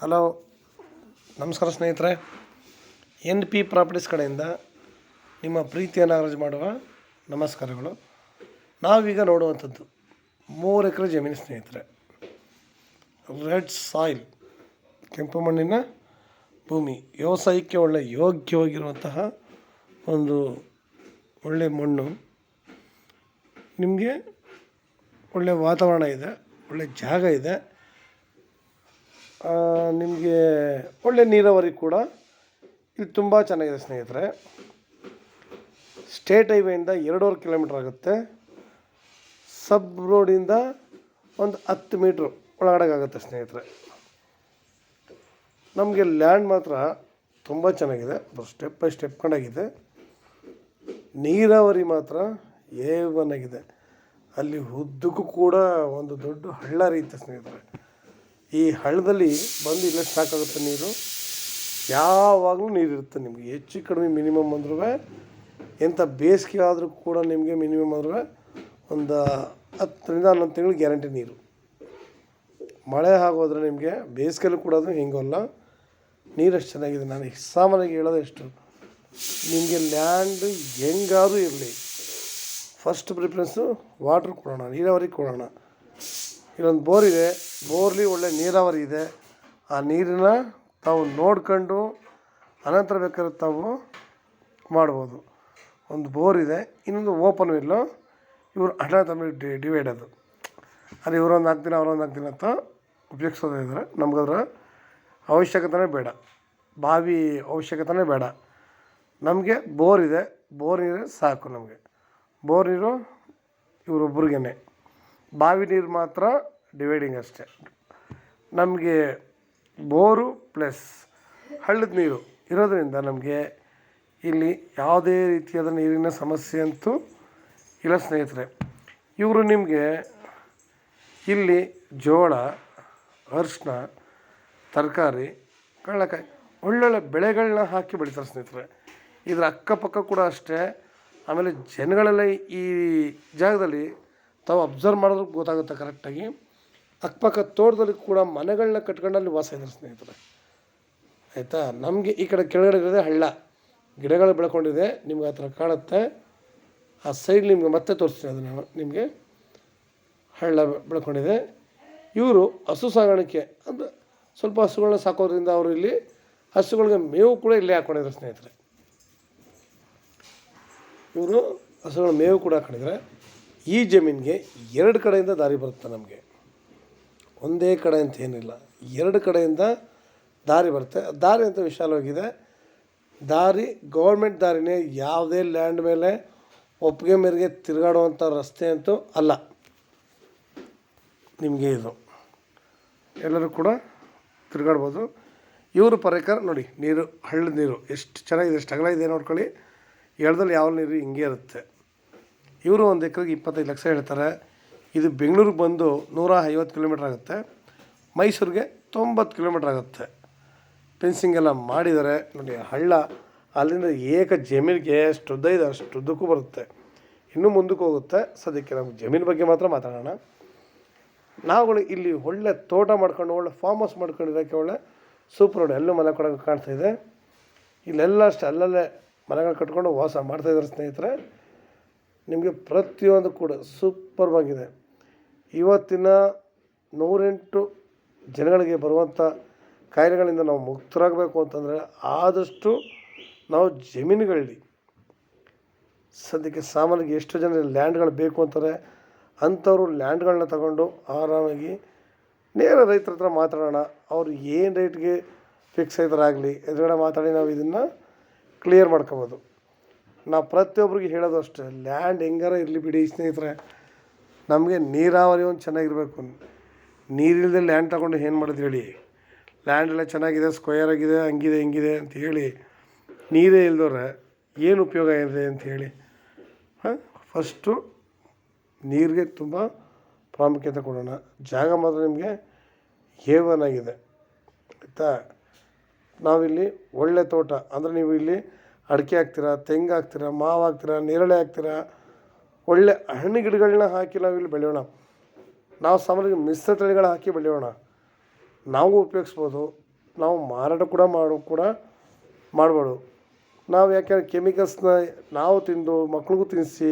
Hello, ನಮಸ್ಕಾರ ಸ್ನೇಹಿತರೆ. NP properties ಕಡೆಯಿಂದ ನಿಮ್ಮ ಪ್ರೀತಿಯನ್ನು ಅರ್ಜಿ ಮಾಡುವ ನಮಸ್ಕಾರಗಳು. ನಾವೀಗ ನೋಡುವಂಥದ್ದು 3 ಎಕರೆ ಜಮೀನು ಸ್ನೇಹಿತರೆ. ರೆಡ್ ಸಾಯಿಲ್, ಕೆಂಪು ಮಣ್ಣಿನ ಭೂಮಿ, ವ್ಯವಸಾಯಕ್ಕೆ ಒಳ್ಳೆ ಯೋಗ್ಯವಾಗಿರುವಂತಹ ಒಂದು ಒಳ್ಳೆಯ ಮಣ್ಣು. ನಿಮಗೆ ಒಳ್ಳೆಯ ವಾತಾವರಣ ಇದೆ, ಒಳ್ಳೆಯ ಜಾಗ ಇದೆ, ನಿಮಗೆ ಒಳ್ಳೆ ನೀರಾವರಿ ಕೂಡ ಇದು ತುಂಬ ಚೆನ್ನಾಗಿದೆ ಸ್ನೇಹಿತರೆ. ಸ್ಟೇಟ್ ಹೈವೇಯಿಂದ 2.5 ಕಿಲೋಮೀಟ್ರ್ ಆಗುತ್ತೆ. ಸಬ್ ರೋಡಿಂದ ಒಂದು 10 ಮೀಟ್ರ್ ಒಳಗಡೆ ಆಗುತ್ತೆ ಸ್ನೇಹಿತರೆ. ನಮಗೆ ಲ್ಯಾಂಡ್ ಮಾತ್ರ ತುಂಬ ಚೆನ್ನಾಗಿದೆ, ಸ್ಟೆಪ್ ಬೈ ಸ್ಟೆಪ್ ಕಂಡಾಗಿದೆ. ನೀರಾವರಿ ಮಾತ್ರ A1 ಆಗಿದೆ. ಅಲ್ಲಿ ಉದ್ದಕ್ಕೂ ಕೂಡ ಒಂದು ದೊಡ್ಡ ಹಳ್ಳ ಹರಿಯುತ್ತೆ ಸ್ನೇಹಿತರೆ. ಈ ಹಳ್ಳದಲ್ಲಿ ಬಂದು ಇಲ್ಲೇ ಸಾಕಾಗುತ್ತೆ ನೀರು. ಯಾವಾಗಲೂ ನೀರಿರುತ್ತೆ ನಿಮಗೆ. ಹೆಚ್ಚು ಕಡಿಮೆ ಮಿನಿಮಮ್ ಅಂದ್ರೂ ಎಂಥ ಬೇಸಿಗೆ ಆದರೂ ಕೂಡ ನಿಮಗೆ ಮಿನಿಮಮ್ ಅಂದ್ರೂ ಒಂದು 10ರಿಂದ 11 ತಿಂಗಳು ಗ್ಯಾರಂಟಿ ನೀರು. ಮಳೆ ಆಗೋದ್ರೆ ನಿಮಗೆ ಬೇಸಿಗೆಲ್ಲೂ ಕೂಡ ಅದು ಹೆಂಗೋಲ್ಲ, ನೀರಷ್ಟು ಚೆನ್ನಾಗಿದೆ. ನಾನು ಸಾಮಾನ್ಯವಾಗಿ ಹೇಳೋದು ಎಷ್ಟು, ನಿಮಗೆ ಲ್ಯಾಂಡ್ ಹೆಂಗಾದ್ರೂ ಇರಲಿ, ಫಸ್ಟ್ ಪ್ರಿಫರೆನ್ಸು ವಾಟ್ರ್ ಕೊಡೋಣ, ನೀರಾವರಿ ಕೊಡೋಣ. ಇಲ್ಲೊಂದು ಬೋರ್ ಇದೆ, ಬೋರ್ಲಿ ಒಳ್ಳೆ ನೀರಾವರಿ ಇದೆ. ಆ ನೀರನ್ನ ತಾವು ನೋಡ್ಕೊಂಡು ಅನಂತರ ಬೇಕಾದ್ರೆ ತಾವು ಮಾಡ್ಬೋದು. ಒಂದು ಬೋರ್ ಇದೆ, ಇನ್ನೊಂದು ಓಪನ್ ವಿಲ್ಲು. ಇವರು ಅಣ್ಣ ತಮ್ಮ ಡಿವೈಡ್ ಅದು ಇವರೊಂದು 4 ದಿನ ಅವರೊಂದು 4 ದಿನ ಅಂತ ಉಪಯೋಗಿಸೋದು ಇದ್ದಾರೆ. ನಮಗದ್ರ ಅವಶ್ಯಕತೆನೇ ಬೇಡ, ಬಾವಿ ಅವಶ್ಯಕತೆನೇ ಬೇಡ. ನಮಗೆ ಬೋರ್ ಇದೆ, ಬೋರ್ ನೀರು ಸಾಕು. ನಮಗೆ ಬೋರ್ ನೀರು ಇವರೊಬ್ರಿಗೇ, ಬಾವಿ ನೀರು ಮಾತ್ರ ಡಿವೈಡಿಂಗ್ ಅಷ್ಟೇ. ನಮಗೆ ಬೋರು ಪ್ಲಸ್ ಹಳ್ಳದ ನೀರು ಇರೋದರಿಂದ ನಮಗೆ ಇಲ್ಲಿ ಯಾವುದೇ ರೀತಿಯಾದ ನೀರಿನ ಸಮಸ್ಯೆ ಅಂತೂ ಇಲ್ಲ ಸ್ನೇಹಿತರೆ. ಇವರು ನಿಮಗೆ ಇಲ್ಲಿ ಜೋಳ, ಅರಿಶಿನ, ತರಕಾರಿ, ಕಡಲೆಕಾಯಿ ಒಳ್ಳೊಳ್ಳೆ ಬೆಳೆಗಳನ್ನ ಹಾಕಿ ಬೆಳೀತಾರೆ ಸ್ನೇಹಿತರೆ. ಇದರ ಅಕ್ಕಪಕ್ಕ ಕೂಡ ಅಷ್ಟೇ. ಆಮೇಲೆ ಜನಗಳೆಲ್ಲ ಈ ಜಾಗದಲ್ಲಿ ತಾವು ಅಬ್ಸರ್ವ್ ಮಾಡೋದಕ್ಕೆ ಗೊತ್ತಾಗುತ್ತೆ ಕರೆಕ್ಟಾಗಿ. ಅಕ್ಕಪಕ್ಕ ತೋಟದಲ್ಲಿ ಕೂಡ ಮನೆಗಳನ್ನ ಕಟ್ಕೊಂಡು ಅಲ್ಲಿ ವಾಸ ಇದ್ದಾರೆ ಸ್ನೇಹಿತರೆ, ಆಯಿತಾ. ನಮಗೆ ಈ ಕಡೆ ಕೆಳಗಡೆ ಇರೋದೇ ಹಳ್ಳ, ಗಿಡಗಳು ಬೆಳ್ಕೊಂಡಿದೆ, ನಿಮ್ಗೆ ಆ ಥರ ಕಾಣುತ್ತೆ. ಆ ಸೈಡ್ ನಿಮಗೆ ಮತ್ತೆ ತೋರಿಸ್ತೀನಿ ಅದನ್ನು. ನಿಮಗೆ ಹಳ್ಳ ಬೆಳ್ಕೊಂಡಿದೆ. ಇವರು ಹಸು ಸಾಗಾಣಿಕೆ ಅಂದರೆ ಸ್ವಲ್ಪ ಹಸುಗಳನ್ನ ಸಾಕೋದ್ರಿಂದ ಅವರು ಇಲ್ಲಿ ಹಸುಗಳಿಗೆ ಮೇವು ಕೂಡ ಇಲ್ಲೇ ಹಾಕ್ಕೊಂಡಿದ್ದಾರೆ ಸ್ನೇಹಿತರೆ. ಇವರು ಹಸುಗಳ ಮೇವು ಕೂಡ ಹಾಕ್ಕೊಂಡಿದ್ದಾರೆ. ಈ ಜಮೀನಿಗೆ 2 ಕಡೆಯಿಂದ ದಾರಿ ಬರುತ್ತೆ. ನಮಗೆ ಒಂದೇ ಕಡೆ ಅಂತ ಏನಿಲ್ಲ, 2 ಕಡೆಯಿಂದ ದಾರಿ ಬರುತ್ತೆ. ದಾರಿ ಅಂತ ವಿಶಾಲವಾಗಿದೆ. ದಾರಿ ಗೌರ್ಮೆಂಟ್ ದಾರಿನೇ, ಯಾವುದೇ ಲ್ಯಾಂಡ್ ಮೇಲೆ ಒಪ್ಪಿಗೆ ಮೇರೆಗೆ ತಿರುಗಾಡುವಂಥ ರಸ್ತೆ ಅಂತೂ ಅಲ್ಲ. ನಿಮಗೆ ಇದು ಎಲ್ಲರೂ ಕೂಡ ತಿರುಗಾಡ್ಬೋದು. ಇವರು ಪ್ರಕಾರ ನೋಡಿ, ನೀರು ಹಳ್ಳದ ನೀರು ಎಷ್ಟು ಚೆನ್ನಾಗಿದೆ, ಎಷ್ಟು ಅಗಲ ಇದೆ ನೋಡ್ಕೊಳ್ಳಿ. ಎಳ್ದಲ್ಲಿ ಯಾವ ನೀರು ಹಿಂಗೆ ಇರುತ್ತೆ. ಇವರು 1 ಎಕರೆಗೆ 25 ಲಕ್ಷ ಹೇಳ್ತಾರೆ. ಇದು ಬೆಂಗಳೂರಿಗೆ ಬಂದು 150 ಕಿಲೋಮೀಟ್ರ್ ಆಗುತ್ತೆ, ಮೈಸೂರಿಗೆ 90 ಕಿಲೋಮೀಟ್ರ್ ಆಗುತ್ತೆ. ಫೆನ್ಸಿಂಗ್ ಎಲ್ಲ ಮಾಡಿದ್ದಾರೆ ನೋಡಿ. ಹಳ್ಳ ಅಲ್ಲಿಂದ ಏಕ ಜಮೀನಿಗೆ ಎಷ್ಟು ಉದ್ದ ಇದೆ ಅಷ್ಟು ಉದ್ದಕ್ಕೂ ಬರುತ್ತೆ, ಇನ್ನೂ ಮುಂದಕ್ಕೆ ಹೋಗುತ್ತೆ. ಸದ್ಯಕ್ಕೆ ನಮ್ಗೆ ಜಮೀನು ಬಗ್ಗೆ ಮಾತ್ರ ಮಾತಾಡೋಣ. ನಾವುಗಳು ಇಲ್ಲಿ ಒಳ್ಳೆ ತೋಟ ಮಾಡ್ಕೊಂಡು ಒಳ್ಳೆ ಫಾರ್ಮ್ ಹೌಸ್ ಮಾಡ್ಕೊಂಡಿರೋಕ್ಕೆ ಒಳ್ಳೆ ಸೂಪರ್ ರೋಡ್, ಎಲ್ಲೂ ಮನೆ ಕೊಡೋಕೆ ಕಾಣ್ತಾಯಿದೆ. ಇಲ್ಲೆಲ್ಲ ಅಷ್ಟೇ ಅಲ್ಲಲ್ಲೇ ಮನೆಗಳು ಕಟ್ಕೊಂಡು ವಾಸ ಮಾಡ್ತಾಯಿದ್ದಾರೆ ಸ್ನೇಹಿತರೆ. ನಿಮಗೆ ಪ್ರತಿಯೊಂದು ಕೂಡ ಸೂಪರ್ವಾಗಿದೆ. ಇವತ್ತಿನ 108 ಜನಗಳಿಗೆ ಬರುವಂಥ ಕಾಯಿಲೆಗಳಿಂದ ನಾವು ಮುಕ್ತರಾಗಬೇಕು ಅಂತಂದರೆ ಆದಷ್ಟು ನಾವು ಜಮೀನುಗಳಲ್ಲಿ ಸದ್ಯಕ್ಕೆ ಸಾಮಾನ್ಯವಾಗಿ ಎಷ್ಟು ಜನ ಲ್ಯಾಂಡ್ಗಳು ಬೇಕು ಅಂತಾರೆ ಅಂಥವ್ರು ಲ್ಯಾಂಡ್ಗಳನ್ನ ತಗೊಂಡು ಆರಾಮಾಗಿ ನೇರ ರೈತರ ಹತ್ರ ಮಾತಾಡೋಣ. ಅವರು ಏನು ರೇಟ್ಗೆ ಫಿಕ್ಸ್ ಆಗಲಿ ಎದುರುಗಡೆ ಮಾತಾಡಿ ನಾವು ಇದನ್ನು ಕ್ಲಿಯರ್ ಮಾಡ್ಕೊಬೋದು. ನಾವು ಪ್ರತಿಯೊಬ್ಬರಿಗೆ ಹೇಳೋದು ಅಷ್ಟೇ, ಲ್ಯಾಂಡ್ ಹೆಂಗಾರ ಇರಲಿ ಬಿಡಿ ಸ್ನೇಹಿತರೆ, ನಮಗೆ ನೀರಾವರಿ ಒಂದು ಚೆನ್ನಾಗಿರಬೇಕು. ನೀರಿಲ್ಲದೆ ಲ್ಯಾಂಡ್ ತಗೊಂಡು ಏನು ಮಾಡೋದು ಹೇಳಿ. ಲ್ಯಾಂಡ್ ಎಲ್ಲ ಚೆನ್ನಾಗಿದೆ, ಸ್ಕ್ವೇರ್ ಆಗಿದೆ, ಹಂಗಿದೆ ಹಿಂಗಿದೆ ಅಂತ ಹೇಳಿ ನೀರೇ ಇಲ್ದವ್ರೆ ಏನು ಉಪಯೋಗ ಇದೆ ಅಂತ ಹೇಳಿ. ಫಸ್ಟು ನೀರಿಗೆ ತುಂಬ ಪ್ರಾಮುಖ್ಯತೆ ಕೊಡೋಣ. ಜಾಗ ಮಾತ್ರ ನಿಮಗೆ A1 ಆಗಿದೆ, ಆಯಿತಾ. ನಾವಿಲ್ಲಿ ಒಳ್ಳೆ ತೋಟ ಅಂದರೆ ನೀವು ಇಲ್ಲಿ ಅಡಿಕೆ ಹಾಕ್ತೀರಾ, ತೆಂಗು ಹಾಕ್ತೀರಾ, ಮಾವು ಹಾಕ್ತೀರಾ, ನೇರಳೆ ಹಾಕ್ತೀರಾ, ಒಳ್ಳೆ ಹಣ್ಣು ಗಿಡಗಳನ್ನ ಹಾಕಿ ನಾವಿಲ್ಲಿ ಬೆಳೆಯೋಣ. ನಾವು ಸಾಮಾನ್ಯವಾಗಿ ಮಿಶ್ರ ತಳಿಗಳು ಹಾಕಿ ಬೆಳೆಯೋಣ. ನಾವು ಉಪಯೋಗಿಸ್ಬೋದು. ನಾವು ಮಾರಾಟ ಕೂಡ ಮಾಡಬೇಡು. ನಾವು ಯಾಕೆಂದರೆ ಕೆಮಿಕಲ್ಸ್ನ ನಾವು ತಿಂದು ಮಕ್ಳಿಗೂ ತಿನ್ನಿಸಿ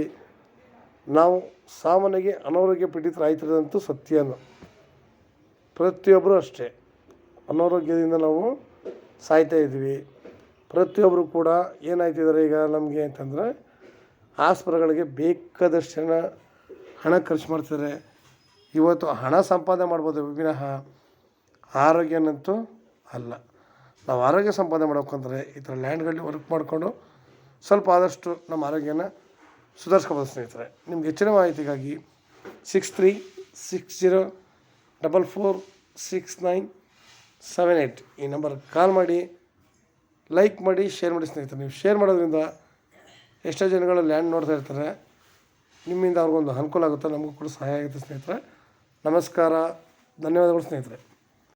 ನಾವು ಸಾಮಾನ್ಯವಾಗಿ ಅನಾರೋಗ್ಯ ಪೀಡಿತರಾಯ್ತಿರೋದಂತೂ ಸತ್ಯನು. ಪ್ರತಿಯೊಬ್ಬರು ಅಷ್ಟೇ ಅನಾರೋಗ್ಯದಿಂದ ನಾವು ಸಾಯ್ತಾಯಿದ್ವಿ. ಪ್ರತಿಯೊಬ್ಬರು ಕೂಡ ಏನಾಯ್ತಿದ್ದಾರೆ ಈಗ ನಮಗೆ ಅಂತಂದರೆ ಆಸ್ಪತ್ರೆಗಳಿಗೆ ಬೇಕಾದಷ್ಟು ಹಣ ಖರ್ಚು ಮಾಡ್ತಿದ್ದಾರೆ. ಇವತ್ತು ಹಣ ಸಂಪಾದನೆ ಮಾಡ್ಬೋದು ವಿನಃ ಆರೋಗ್ಯನಂತೂ ಅಲ್ಲ. ನಾವು ಆರೋಗ್ಯ ಸಂಪಾದನೆ ಮಾಡ್ಬೇಕಂದ್ರೆ ಈ ಥರ ಲ್ಯಾಂಡ್ಗಳಲ್ಲಿ ವರ್ಕ್ ಮಾಡಿಕೊಂಡು ಸ್ವಲ್ಪ ಆದಷ್ಟು ನಮ್ಮ ಆರೋಗ್ಯನ ಸುಧಾರಿಸ್ಕೊಬೋದು ಸ್ನೇಹಿತರೆ. ನಿಮ್ಗೆ ಹೆಚ್ಚಿನ ಮಾಹಿತಿಗಾಗಿ 6360446978 ಈ ನಂಬರ್ಗೆ ಕಾಲ್ ಮಾಡಿ, ಲೈಕ್ ಮಾಡಿ, ಶೇರ್ ಮಾಡಿ ಸ್ನೇಹಿತರೆ. ನೀವು ಶೇರ್ ಮಾಡೋದ್ರಿಂದ ಎಷ್ಟೋ ಜನಗಳು ಲ್ಯಾಂಡ್ ನೋಡ್ತಾ ಇರ್ತಾರೆ. ನಿಮ್ಮಿಂದ ಅವ್ರಿಗೊಂದು ಅನುಕೂಲ ಆಗುತ್ತೆ, ನಮಗೂ ಕೂಡ ಸಹಾಯ ಆಗುತ್ತೆ ಸ್ನೇಹಿತರೆ. ನಮಸ್ಕಾರ, ಧನ್ಯವಾದಗಳು ಸ್ನೇಹಿತರೆ.